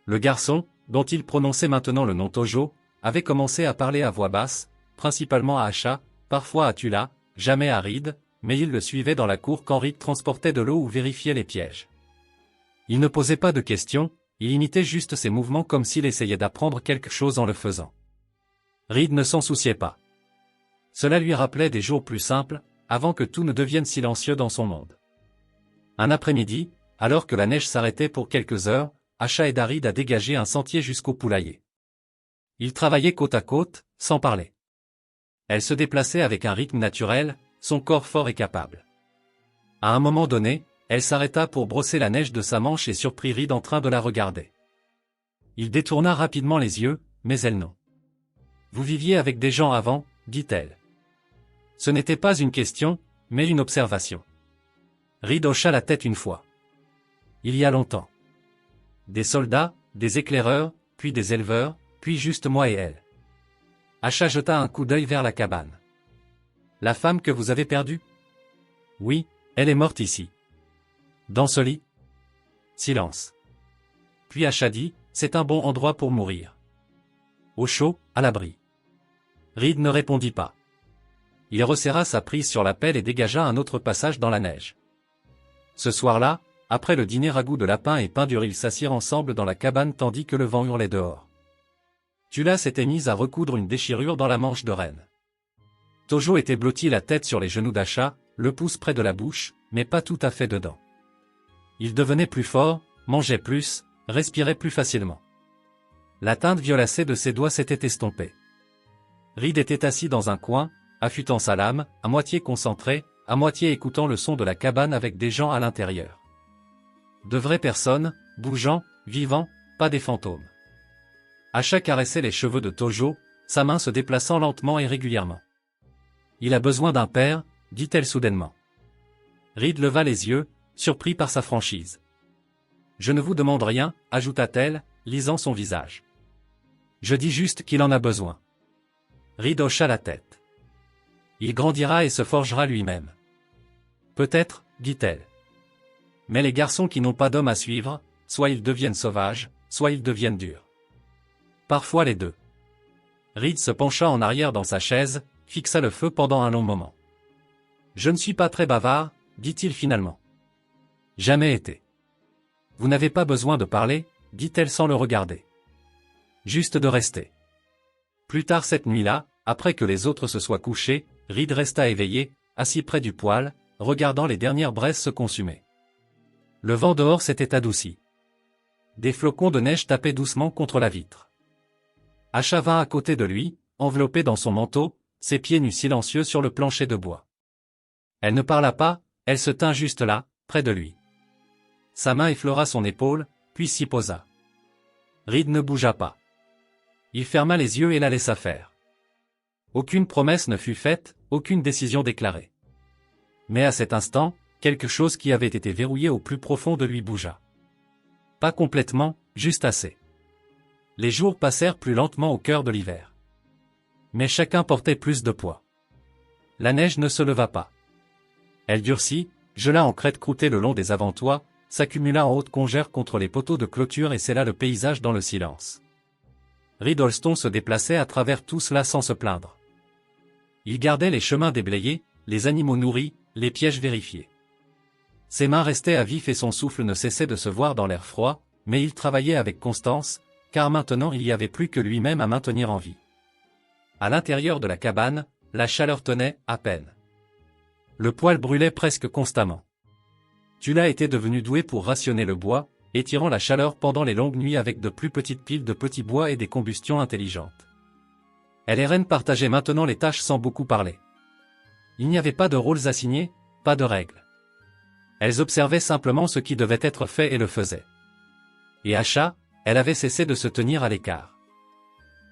Le garçon, dont il prononçait maintenant le nom Tojo, avait commencé à parler à voix basse, principalement à Asha, parfois à Tula, jamais à Reed, mais il le suivait dans la cour quand Reed transportait de l'eau ou vérifiait les pièges. Il ne posait pas de questions, il imitait juste ses mouvements comme s'il essayait d'apprendre quelque chose en le faisant. Reed ne s'en souciait pas. Cela lui rappelait des jours plus simples, avant que tout ne devienne silencieux dans son monde. Un après-midi, alors que la neige s'arrêtait pour quelques heures, Asha aida Reed à dégager un sentier jusqu'au poulailler. Ils travaillaient côte à côte, sans parler. Elle se déplaçait avec un rythme naturel, son corps fort et capable. À un moment donné, elle s'arrêta pour brosser la neige de sa manche et surprit Reed en train de la regarder. Il détourna rapidement les yeux, mais elle non. Vous viviez avec des gens avant, dit-elle. Ce n'était pas une question, mais une observation. Reed hocha la tête une fois. Il y a longtemps. Des soldats, des éclaireurs, puis des éleveurs, puis juste moi et elle. Asha jeta un coup d'œil vers la cabane. La femme que vous avez perdue? Oui, elle est morte ici. Dans ce lit? Silence. Puis Asha dit, c'est un bon endroit pour mourir. Au chaud, à l'abri. Reed ne répondit pas. Il resserra sa prise sur la pelle et dégagea un autre passage dans la neige. Ce soir-là, après le dîner ragoût de lapin et pain dur, ils s'assirent ensemble dans la cabane tandis que le vent hurlait dehors. Tula s'était mise à recoudre une déchirure dans la manche de Ren. Tojo était blotti la tête sur les genoux d'Asha, le pouce près de la bouche, mais pas tout à fait dedans. Il devenait plus fort, mangeait plus, respirait plus facilement. La teinte violacée de ses doigts s'était estompée. Reed était assis dans un coin, affûtant sa lame, à moitié concentré, à moitié écoutant le son de la cabane avec des gens à l'intérieur. De vraies personnes, bougeant, vivant, pas des fantômes. Asha caressait les cheveux de Tojo, sa main se déplaçant lentement et régulièrement. Il a besoin d'un père, dit-elle soudainement. Reed leva les yeux, surpris par sa franchise. Je ne vous demande rien, ajouta-t-elle, lisant son visage. Je dis juste qu'il en a besoin. Reed hocha la tête. Il grandira et se forgera lui-même. Peut-être, dit-elle. Mais les garçons qui n'ont pas d'homme à suivre, soit ils deviennent sauvages, soit ils deviennent durs. Parfois les deux. Reed se pencha en arrière dans sa chaise, fixa le feu pendant un long moment. Je ne suis pas très bavard, dit-il finalement. Jamais été. Vous n'avez pas besoin de parler, dit-elle sans le regarder. Juste de rester. Plus tard cette nuit-là, après que les autres se soient couchés, Reed resta éveillé, assis près du poêle, regardant les dernières braises se consumer. Le vent dehors s'était adouci. Des flocons de neige tapaient doucement contre la vitre. Asha vint à côté de lui, enveloppé dans son manteau, ses pieds nus silencieux sur le plancher de bois. Elle ne parla pas, elle se tint juste là, près de lui. Sa main effleura son épaule, puis s'y posa. Reed ne bougea pas. Il ferma les yeux et la laissa faire. Aucune promesse ne fut faite, aucune décision déclarée. Mais à cet instant, quelque chose qui avait été verrouillé au plus profond de lui bougea. Pas complètement, juste assez. Les jours passèrent plus lentement au cœur de l'hiver. Mais chacun portait plus de poids. La neige ne se leva pas. Elle durcit, gela en crête croûtée le long des avant-toits, s'accumula en haute congère contre les poteaux de clôture et scella le paysage dans le silence. Reed Holston se déplaçait à travers tout cela sans se plaindre. Il gardait les chemins déblayés, les animaux nourris, les pièges vérifiés. Ses mains restaient à vif et son souffle ne cessait de se voir dans l'air froid, mais il travaillait avec constance, car maintenant il n'y avait plus que lui-même à maintenir en vie. À l'intérieur de la cabane, la chaleur tenait, à peine. Le poêle brûlait presque constamment. Tula était devenu doué pour rationner le bois, étirant la chaleur pendant les longues nuits avec de plus petites piles de petits bois et des combustions intelligentes. Elle et Ren partageaient maintenant les tâches sans beaucoup parler. Il n'y avait pas de rôles assignés, pas de règles. Elles observaient simplement ce qui devait être fait et le faisaient. Et Asha, elle avait cessé de se tenir à l'écart.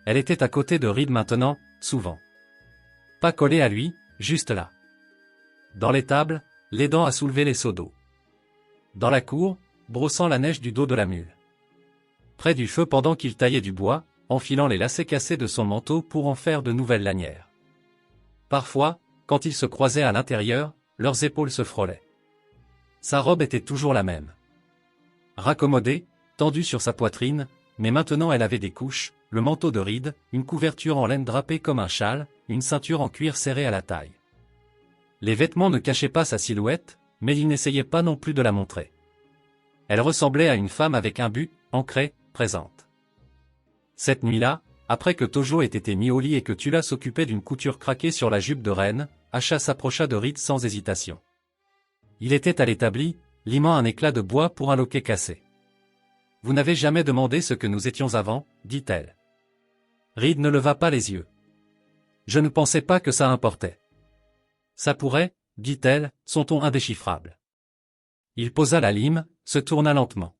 Elle était à côté de Reed maintenant, souvent. Pas collée à lui, juste là. Dans l'étable, l'aidant à soulever les seaux d'eau. Dans la cour, brossant la neige du dos de la mule. Près du feu pendant qu'il taillait du bois, enfilant les lacets cassés de son manteau pour en faire de nouvelles lanières. Parfois, quand ils se croisaient à l'intérieur, leurs épaules se frôlaient. Sa robe était toujours la même. Raccommodée, tendue sur sa poitrine, mais maintenant elle avait des couches, le manteau de Reed, une couverture en laine drapée comme un châle, une ceinture en cuir serrée à la taille. Les vêtements ne cachaient pas sa silhouette, mais il n'essayait pas non plus de la montrer. Elle ressemblait à une femme avec un but, ancrée, présente. Cette nuit-là, après que Tojo ait été mis au lit et que Tula s'occupait d'une couture craquée sur la jupe de Ren, Asha s'approcha de Reed sans hésitation. Il était à l'établi, limant un éclat de bois pour un loquet cassé. « Vous n'avez jamais demandé ce que nous étions avant, dit-elle. Reed ne leva pas les yeux. Je ne pensais pas que ça importait. Ça pourrait, dit-elle, son ton indéchiffrable. Il posa la lime, se tourna lentement.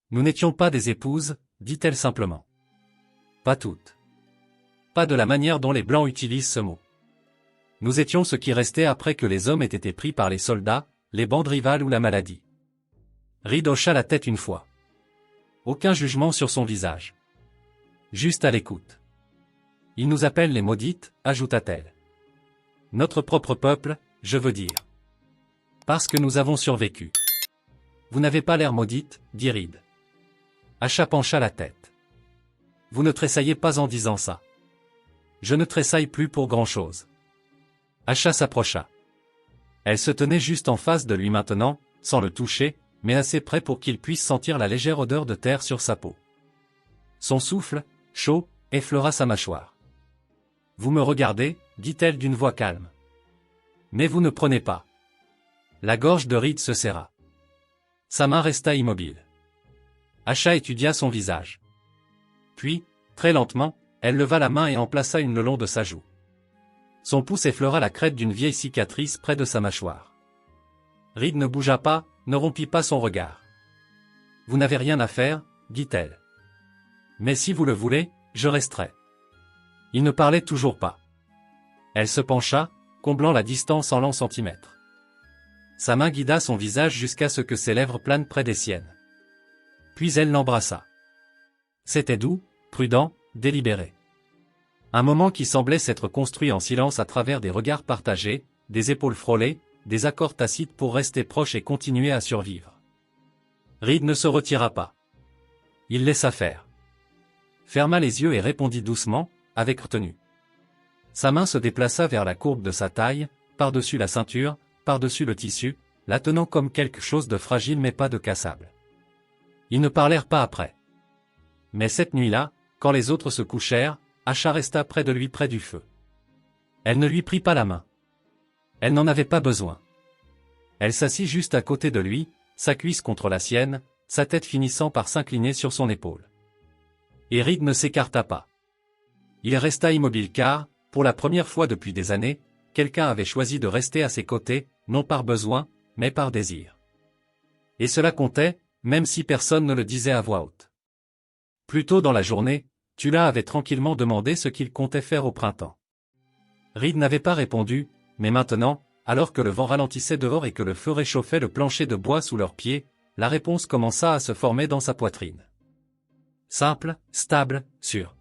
Nous n'étions pas des épouses, dit-elle simplement. Pas toutes. Pas de la manière dont les Blancs utilisent ce mot. Nous étions ce qui restait après que les hommes aient été pris par les soldats, les bandes rivales ou la maladie. Reed hocha la tête une fois. Aucun jugement sur son visage. Juste à l'écoute. Ils nous appellent les maudites, ajouta-t-elle. Notre propre peuple, je veux dire. Parce que nous avons survécu. Vous n'avez pas l'air maudite, dit Reed. Asha pencha la tête. Vous ne tressaillez pas en disant ça. Je ne tressaille plus pour grand-chose. Asha s'approcha. Elle se tenait juste en face de lui maintenant, sans le toucher, mais assez près pour qu'il puisse sentir la légère odeur de terre sur sa peau. Son souffle, chaud, effleura sa mâchoire. Vous me regardez, dit-elle d'une voix calme. Mais vous ne prenez pas. La gorge de Reed se serra. Sa main resta immobile. Asha étudia son visage. Puis, très lentement, elle leva la main et en plaça une le long de sa joue. Son pouce effleura la crête d'une vieille cicatrice près de sa mâchoire. Reed ne bougea pas, ne rompit pas son regard. Vous n'avez rien à faire, dit-elle. Mais si vous le voulez, je resterai. Il ne parlait toujours pas. Elle se pencha, comblant la distance en lents centimètres. Sa main guida son visage jusqu'à ce que ses lèvres planent près des siennes. Puis elle l'embrassa. C'était doux, prudent, délibéré. Un moment qui semblait s'être construit en silence à travers des regards partagés, des épaules frôlées, des accords tacites pour rester proches et continuer à survivre. Reed ne se retira pas. Il laissa faire. Ferma les yeux et répondit doucement, avec retenue. Sa main se déplaça vers la courbe de sa taille, par-dessus la ceinture, par-dessus le tissu, la tenant comme quelque chose de fragile mais pas de cassable. Ils ne parlèrent pas après. Mais cette nuit-là, quand les autres se couchèrent, Asha resta près de lui près du feu. Elle ne lui prit pas la main. Elle n'en avait pas besoin. Elle s'assit juste à côté de lui, sa cuisse contre la sienne, sa tête finissant par s'incliner sur son épaule. Et Reed ne s'écarta pas. Il resta immobile car, pour la première fois depuis des années, quelqu'un avait choisi de rester à ses côtés, non par besoin, mais par désir. Et cela comptait, même si personne ne le disait à voix haute. Plus tôt dans la journée, Tula avait tranquillement demandé ce qu'il comptait faire au printemps. Reed n'avait pas répondu, mais maintenant, alors que le vent ralentissait dehors et que le feu réchauffait le plancher de bois sous leurs pieds, la réponse commença à se former dans sa poitrine. Simple, stable, sûr.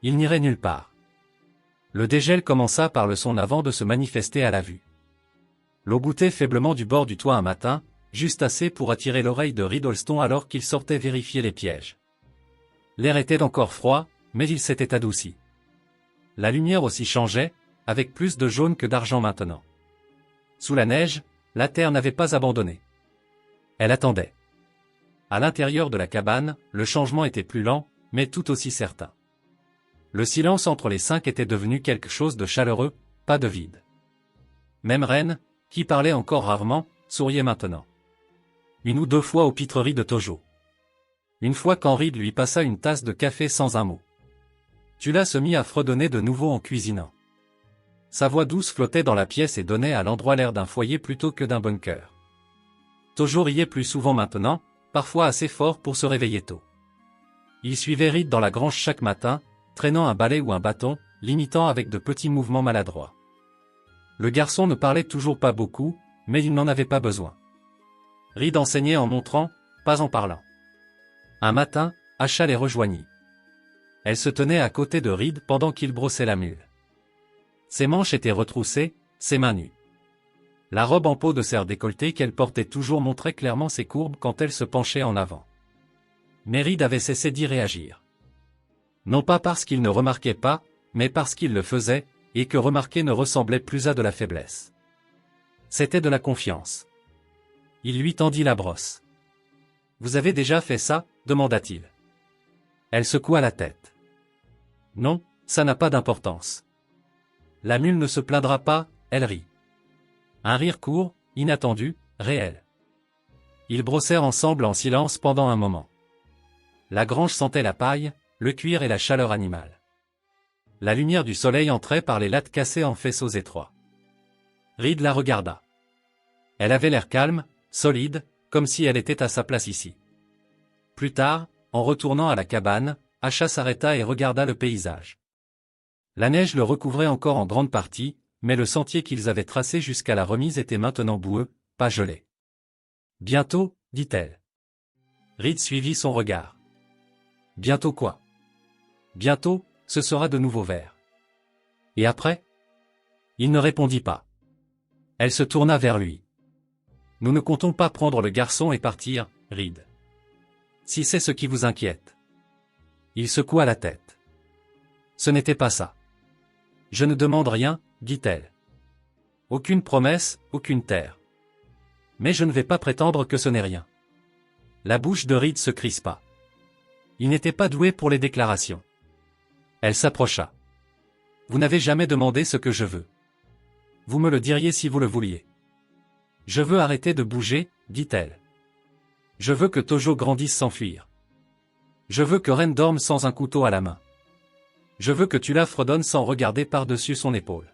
Il n'irait nulle part. Le dégel commença par le son avant de se manifester à la vue. L'eau goûtait faiblement du bord du toit un matin, juste assez pour attirer l'oreille de Reed Holston alors qu'il sortait vérifier les pièges. L'air était encore froid, mais il s'était adouci. La lumière aussi changeait, avec plus de jaune que d'argent maintenant. Sous la neige, la terre n'avait pas abandonné. Elle attendait. À l'intérieur de la cabane, le changement était plus lent, mais tout aussi certain. Le silence entre les cinq était devenu quelque chose de chaleureux, pas de vide. Même Ren, qui parlait encore rarement, souriait maintenant. Une ou deux fois aux pitreries de Tojo. Une fois quand Reed lui passa une tasse de café sans un mot. Tula se mit à fredonner de nouveau en cuisinant. Sa voix douce flottait dans la pièce et donnait à l'endroit l'air d'un foyer plutôt que d'un bunker. Tojo riait plus souvent maintenant, parfois assez fort pour se réveiller tôt. Il suivait Reed dans la grange chaque matin, traînant un balai ou un bâton, l'imitant avec de petits mouvements maladroits. Le garçon ne parlait toujours pas beaucoup, mais il n'en avait pas besoin. Reed enseignait en montrant, pas en parlant. Un matin, Asha les rejoignit. Elle se tenait à côté de Reed pendant qu'il brossait la mule. Ses manches étaient retroussées, ses mains nues. La robe en peau de serre décolletée qu'elle portait toujours montrait clairement ses courbes quand elle se penchait en avant. Mais Reed avait cessé d'y réagir. Non pas parce qu'il ne remarquait pas, mais parce qu'il le faisait, et que remarquer ne ressemblait plus à de la faiblesse. C'était de la confiance. Il lui tendit la brosse. « Vous avez déjà fait ça ?» demanda-t-il. Elle secoua la tête. « Non, ça n'a pas d'importance. » La mule ne se plaindra pas, elle rit. Un rire court, inattendu, réel. Ils brossèrent ensemble en silence pendant un moment. La grange sentait la paille, le cuir et la chaleur animale. La lumière du soleil entrait par les lattes cassées en faisceaux étroits. Reed la regarda. Elle avait l'air calme, solide, comme si elle était à sa place ici. Plus tard, en retournant à la cabane, Asha s'arrêta et regarda le paysage. La neige le recouvrait encore en grande partie, mais le sentier qu'ils avaient tracé jusqu'à la remise était maintenant boueux, pas gelé. « Bientôt, dit-elle. Reed suivit son regard. « Bientôt quoi ? Bientôt, ce sera de nouveau vert. Et après ?» Il ne répondit pas. Elle se tourna vers lui. « Nous ne comptons pas prendre le garçon et partir, Reed. Si c'est ce qui vous inquiète. » Il secoua la tête. « Ce n'était pas ça. Je ne demande rien, dit-elle. Aucune promesse, aucune terre. Mais je ne vais pas prétendre que ce n'est rien. » La bouche de Reed se crispa. Il n'était pas doué pour les déclarations. Elle s'approcha. « Vous n'avez jamais demandé ce que je veux. Vous me le diriez si vous le vouliez. »« Je veux arrêter de bouger, dit-elle. Je veux que Tojo grandisse sans fuir. Je veux que Ren dorme sans un couteau à la main. Je veux que Tula fredonne sans regarder par-dessus son épaule. »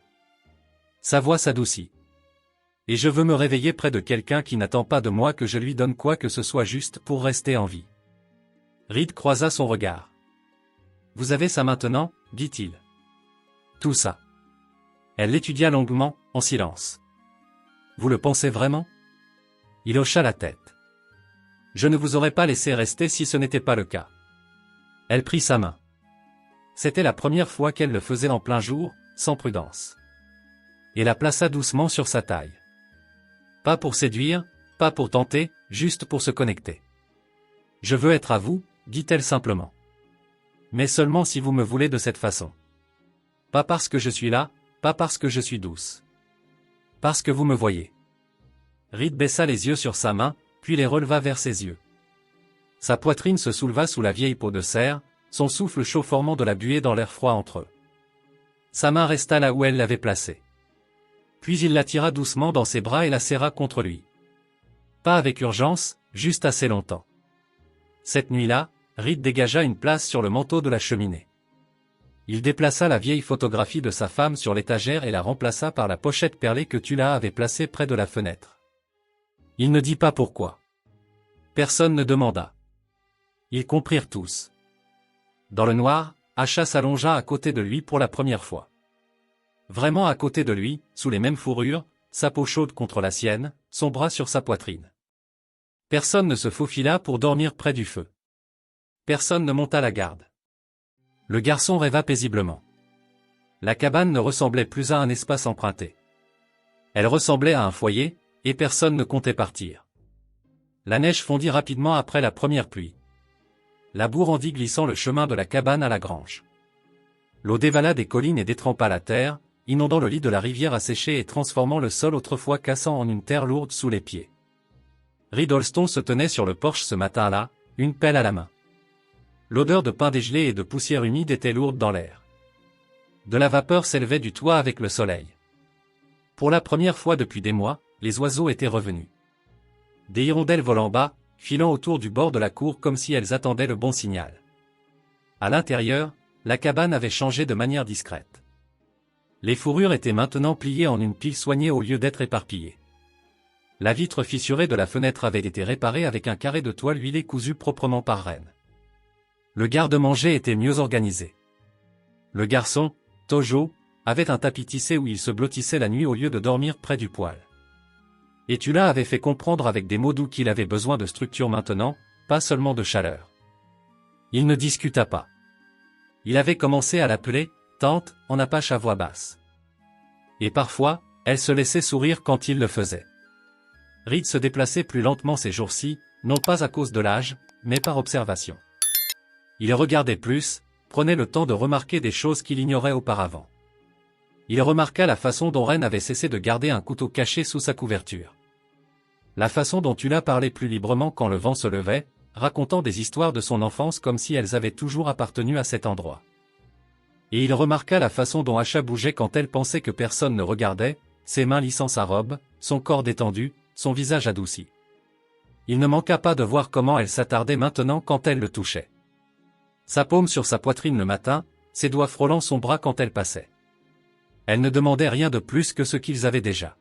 Sa voix s'adoucit. « Et je veux me réveiller près de quelqu'un qui n'attend pas de moi que je lui donne quoi que ce soit juste pour rester en vie. » Reed croisa son regard. « Vous avez ça maintenant, dit-il. Tout ça. » Elle l'étudia longuement, en silence. « Vous le pensez vraiment ?» Il hocha la tête. « Je ne vous aurais pas laissé rester si ce n'était pas le cas. Elle prit sa main. C'était la première fois qu'elle le faisait en plein jour, sans prudence. Et la plaça doucement sur sa taille. Pas pour séduire, pas pour tenter, juste pour se connecter. Je veux être à vous, dit-elle simplement. Mais seulement si vous me voulez de cette façon. Pas parce que je suis là, pas parce que je suis douce. Parce que vous me voyez. Reed baissa les yeux sur sa main, puis les releva vers ses yeux. Sa poitrine se souleva sous la vieille peau de cerf, son souffle chaud formant de la buée dans l'air froid entre eux. Sa main resta là où elle l'avait placée. Puis il la tira doucement dans ses bras et la serra contre lui. Pas avec urgence, juste assez longtemps. Cette nuit-là, Reed dégagea une place sur le manteau de la cheminée. Il déplaça la vieille photographie de sa femme sur l'étagère et la remplaça par la pochette perlée que Tula avait placée près de la fenêtre. Il ne dit pas pourquoi. Personne ne demanda. Ils comprirent tous. Dans le noir, Asha s'allongea à côté de lui pour la première fois. Vraiment à côté de lui, sous les mêmes fourrures, sa peau chaude contre la sienne, son bras sur sa poitrine. Personne ne se faufila pour dormir près du feu. Personne ne monta la garde. Le garçon rêva paisiblement. La cabane ne ressemblait plus à un espace emprunté. Elle ressemblait à un foyer, et personne ne comptait partir. La neige fondit rapidement après la première pluie. La boue rendit glissant le chemin de la cabane à la grange. L'eau dévala des collines et détrempa la terre, inondant le lit de la rivière asséchée et transformant le sol autrefois cassant en une terre lourde sous les pieds. Reed Holston se tenait sur le porche ce matin-là, une pelle à la main. L'odeur de pain dégelé et de poussière humide était lourde dans l'air. De la vapeur s'élevait du toit avec le soleil. Pour la première fois depuis des mois, les oiseaux étaient revenus. Des hirondelles volant bas, filant autour du bord de la cour comme si elles attendaient le bon signal. À l'intérieur, la cabane avait changé de manière discrète. Les fourrures étaient maintenant pliées en une pile soignée au lieu d'être éparpillées. La vitre fissurée de la fenêtre avait été réparée avec un carré de toile huilé cousu proprement par Ren. Le garde-manger était mieux organisé. Le garçon, Tojo, avait un tapis tissé où il se blottissait la nuit au lieu de dormir près du poêle. Et Tula avait fait comprendre avec des mots doux qu'il avait besoin de structure maintenant, pas seulement de chaleur. Il ne discuta pas. Il avait commencé à l'appeler « tante » en apache à voix basse. Et parfois, elle se laissait sourire quand il le faisait. Reed se déplaçait plus lentement ces jours-ci, non pas à cause de l'âge, mais par observation. Il regardait plus, prenait le temps de remarquer des choses qu'il ignorait auparavant. Il remarqua la façon dont Ren avait cessé de garder un couteau caché sous sa couverture. La façon dont Tula parlait plus librement quand le vent se levait, racontant des histoires de son enfance comme si elles avaient toujours appartenu à cet endroit. Et il remarqua la façon dont Asha bougeait quand elle pensait que personne ne regardait, ses mains lissant sa robe, son corps détendu, son visage adouci. Il ne manqua pas de voir comment elle s'attardait maintenant quand elle le touchait. Sa paume sur sa poitrine le matin, ses doigts frôlant son bras quand elle passait. Elle ne demandait rien de plus que ce qu'ils avaient déjà.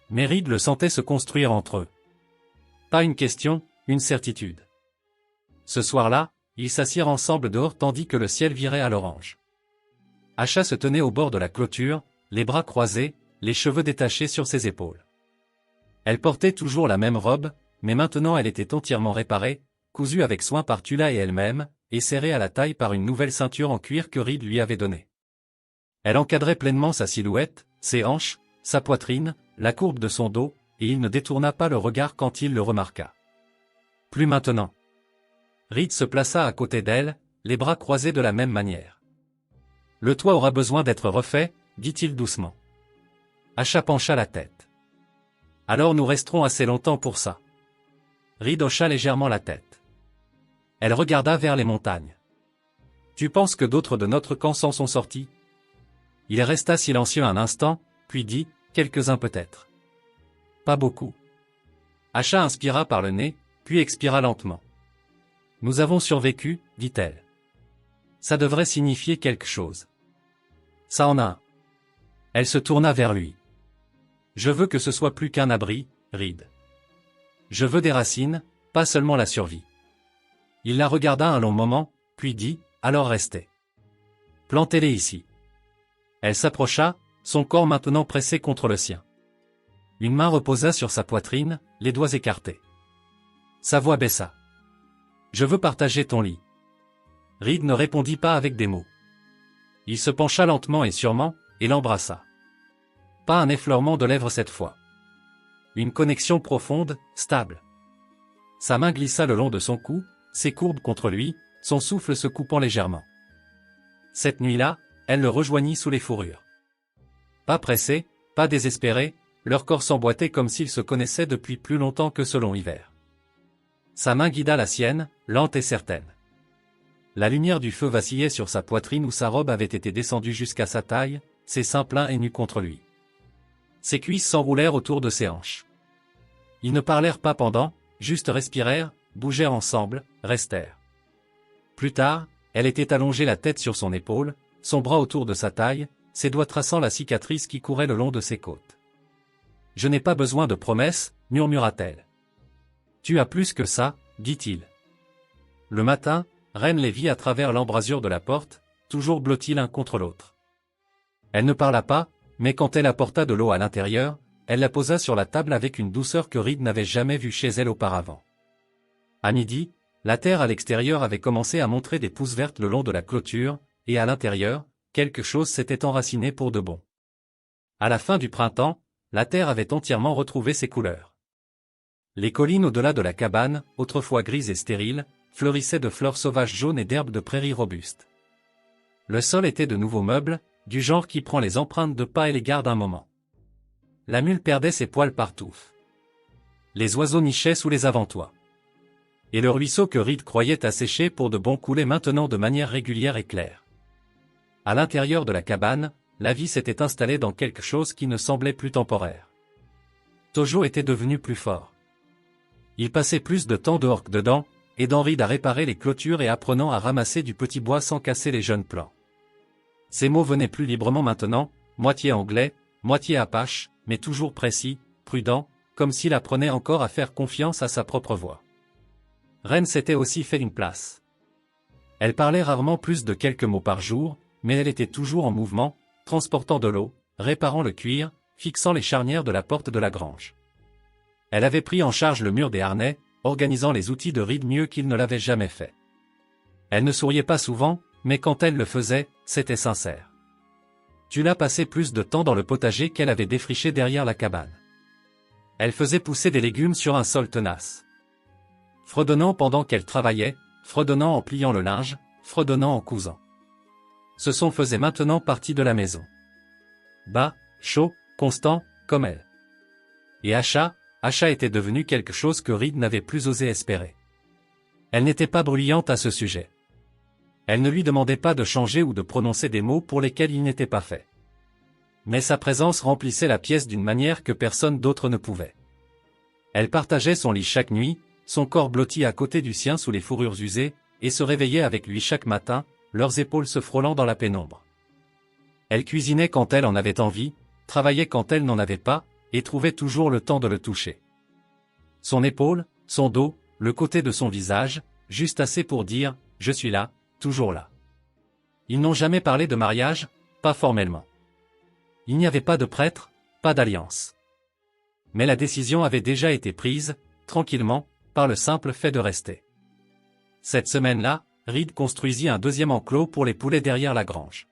Mais Reed le sentait se construire entre eux. Pas une question, une certitude. Ce soir-là, ils s'assirent ensemble dehors tandis que le ciel virait à l'orange. Asha se tenait au bord de la clôture, les bras croisés, les cheveux détachés sur ses épaules. Elle portait toujours la même robe, mais maintenant elle était entièrement réparée, cousue avec soin par Tula et elle-même, et serrée à la taille par une nouvelle ceinture en cuir que Reed lui avait donnée. Elle encadrait pleinement sa silhouette, ses hanches, sa poitrine, la courbe de son dos, et il ne détourna pas le regard quand il le remarqua. Plus maintenant. Reed se plaça à côté d'elle, les bras croisés de la même manière. Le toit aura besoin d'être refait, dit-il doucement. Asha pencha la tête. Alors nous resterons assez longtemps pour ça. Reed hocha légèrement la tête. Elle regarda vers les montagnes. Tu penses que d'autres de notre camp s'en sont sortis? Il resta silencieux un instant, puis dit, quelques-uns peut-être. Pas beaucoup. Asha inspira par le nez, puis expira lentement. Nous avons survécu, dit-elle. Ça devrait signifier quelque chose. Ça en a un. Elle se tourna vers lui. Je veux que ce soit plus qu'un abri, Reed. Je veux des racines, pas seulement la survie. Il la regarda un long moment, puis dit, alors restez. Plantez-les ici. Elle s'approcha, son corps maintenant pressé contre le sien. Une main reposa sur sa poitrine, les doigts écartés. Sa voix baissa. Je veux partager ton lit. Reed ne répondit pas avec des mots. Il se pencha lentement et sûrement, et l'embrassa. Pas un effleurement de lèvres cette fois. Une connexion profonde, stable. Sa main glissa le long de son cou, ses courbes contre lui, son souffle se coupant légèrement. Cette nuit-là, elle le rejoignit sous les fourrures. Pas pressés, pas désespérés, leurs corps s'emboîtaient comme s'ils se connaissaient depuis plus longtemps que ce long hiver. Sa main guida la sienne, lente et certaine. La lumière du feu vacillait sur sa poitrine où sa robe avait été descendue jusqu'à sa taille, ses seins pleins et nus contre lui. Ses cuisses s'enroulèrent autour de ses hanches. Ils ne parlèrent pas pendant, juste respirèrent, bougèrent ensemble, restèrent. Plus tard, elle était allongée la tête sur son épaule, son bras autour de sa taille, ses doigts traçant la cicatrice qui courait le long de ses côtes. « Je n'ai pas besoin de promesses, murmura-t-elle. « Tu as plus que ça, dit-il. » Le matin, Ren les vit à travers l'embrasure de la porte, toujours blottis l'un contre l'autre. Elle ne parla pas, mais quand elle apporta de l'eau à l'intérieur, elle la posa sur la table avec une douceur que Reed n'avait jamais vue chez elle auparavant. À midi, la terre à l'extérieur avait commencé à montrer des pousses vertes le long de la clôture, et à l'intérieur, quelque chose s'était enraciné pour de bon. À la fin du printemps, la terre avait entièrement retrouvé ses couleurs. Les collines au-delà de la cabane, autrefois grises et stériles, fleurissaient de fleurs sauvages jaunes et d'herbes de prairies robustes. Le sol était de nouveaux meubles, du genre qui prend les empreintes de pas et les garde un moment. La mule perdait ses poils partout. Les oiseaux nichaient sous les avant-toits. Et le ruisseau que Reed croyait asséché pour de bon coulait maintenant de manière régulière et claire. À l'intérieur de la cabane, la vie s'était installée dans quelque chose qui ne semblait plus temporaire. Tojo était devenu plus fort. Il passait plus de temps dehors que dedans, aidant Reed à réparer les clôtures et apprenant à ramasser du petit bois sans casser les jeunes plants. Ses mots venaient plus librement maintenant, moitié anglais, moitié apache, mais toujours précis, prudent, comme s'il apprenait encore à faire confiance à sa propre voix. Ren s'était aussi fait une place. Elle parlait rarement plus de quelques mots par jour, mais elle était toujours en mouvement, transportant de l'eau, réparant le cuir, fixant les charnières de la porte de la grange. Elle avait pris en charge le mur des harnais, organisant les outils de Reed mieux qu'il ne l'avait jamais fait. Elle ne souriait pas souvent, mais quand elle le faisait, c'était sincère. Tu l'as passé plus de temps dans le potager qu'elle avait défriché derrière la cabane. Elle faisait pousser des légumes sur un sol tenace. Fredonnant pendant qu'elle travaillait, fredonnant en pliant le linge, fredonnant en cousant. Ce son faisait maintenant partie de la maison. Bas, chaud, constant, comme elle. Et Asha était devenue quelque chose que Reed n'avait plus osé espérer. Elle n'était pas bruyante à ce sujet. Elle ne lui demandait pas de changer ou de prononcer des mots pour lesquels il n'était pas fait. Mais sa présence remplissait la pièce d'une manière que personne d'autre ne pouvait. Elle partageait son lit chaque nuit, son corps blotti à côté du sien sous les fourrures usées, et se réveillait avec lui chaque matin, leurs épaules se frôlant dans la pénombre. Elle cuisinait quand elle en avait envie, travaillait quand elle n'en avait pas, et trouvait toujours le temps de le toucher. Son épaule, son dos, le côté de son visage, juste assez pour dire « Je suis là, toujours là ». Ils n'ont jamais parlé de mariage, pas formellement. Il n'y avait pas de prêtre, pas d'alliance. Mais la décision avait déjà été prise, tranquillement, par le simple fait de rester. Cette semaine-là, Reed construisit un deuxième enclos pour les poulets derrière la grange.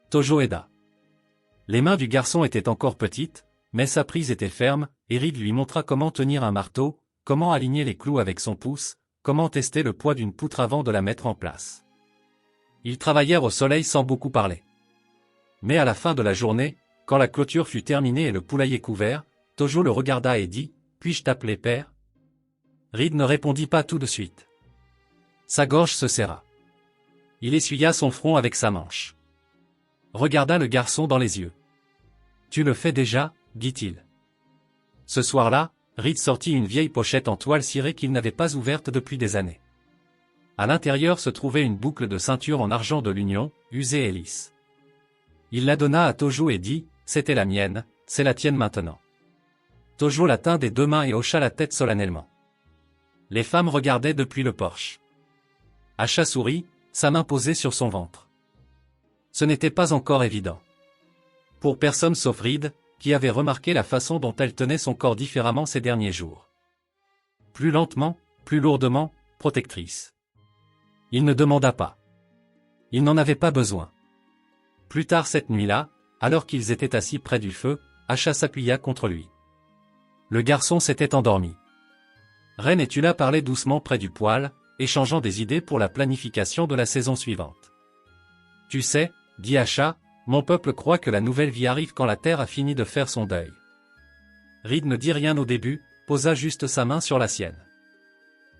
Tojo aida. Les mains du garçon étaient encore petites, mais sa prise était ferme, et Reed lui montra comment tenir un marteau, comment aligner les clous avec son pouce, comment tester le poids d'une poutre avant de la mettre en place. Ils travaillèrent au soleil sans beaucoup parler. Mais à la fin de la journée, quand la clôture fut terminée et le poulailler couvert, Tojo le regarda et dit « Puis-je t'appeler père ?» Reed ne répondit pas tout de suite. Sa gorge se serra. Il essuya son front avec sa manche. Regarda le garçon dans les yeux. « Tu le fais déjà ?» dit-il. Ce soir-là, Reed sortit une vieille pochette en toile cirée qu'il n'avait pas ouverte depuis des années. À l'intérieur se trouvait une boucle de ceinture en argent de l'Union, usée et lisse. Il la donna à Tojo et dit « C'était la mienne, c'est la tienne maintenant. » Tojo la tint des deux mains et hocha la tête solennellement. Les femmes regardaient depuis le porche. Asha sourit, sa main posée sur son ventre. Ce n'était pas encore évident. Pour personne sauf Reed, qui avait remarqué la façon dont elle tenait son corps différemment ces derniers jours. plus lentement, plus lourdement, protectrice. Il ne demanda pas. Il n'en avait pas besoin. Plus tard cette nuit-là, alors qu'ils étaient assis près du feu, Asha s'appuya contre lui. Le garçon s'était endormi. Ren et Tula parlaient doucement près du poêle, échangeant des idées pour la planification de la saison suivante. Tu sais, dit Asha, mon peuple croit que la nouvelle vie arrive quand la terre a fini de faire son deuil. Reed ne dit rien au début, posa juste sa main sur la sienne.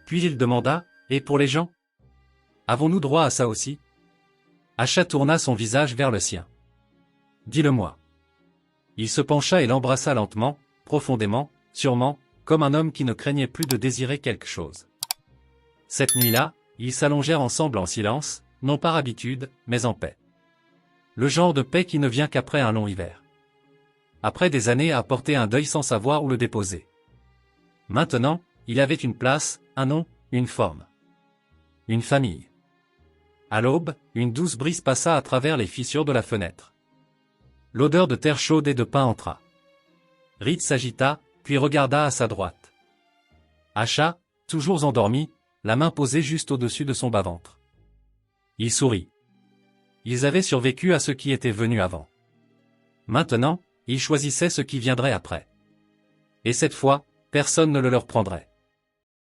Puis il demanda, et pour les gens? Avons-nous droit à ça aussi? Asha tourna son visage vers le sien. Dis-le-moi. Il se pencha et l'embrassa lentement, profondément, sûrement, comme un homme qui ne craignait plus de désirer quelque chose. Cette nuit-là, ils s'allongèrent ensemble en silence, non par habitude, mais en paix. Le genre de paix qui ne vient qu'après un long hiver. Après des années à porter un deuil sans savoir où le déposer. Maintenant, il avait une place, un nom, une forme. Une famille. À l'aube, une douce brise passa à travers les fissures de la fenêtre. L'odeur de terre chaude et de pain entra. Reed s'agita, puis regarda à sa droite. Asha, toujours endormi, la main posée juste au-dessus de son bas-ventre. Il sourit. Ils avaient survécu à ce qui était venu avant. Maintenant, ils choisissaient ce qui viendrait après. Et cette fois, personne ne le leur prendrait.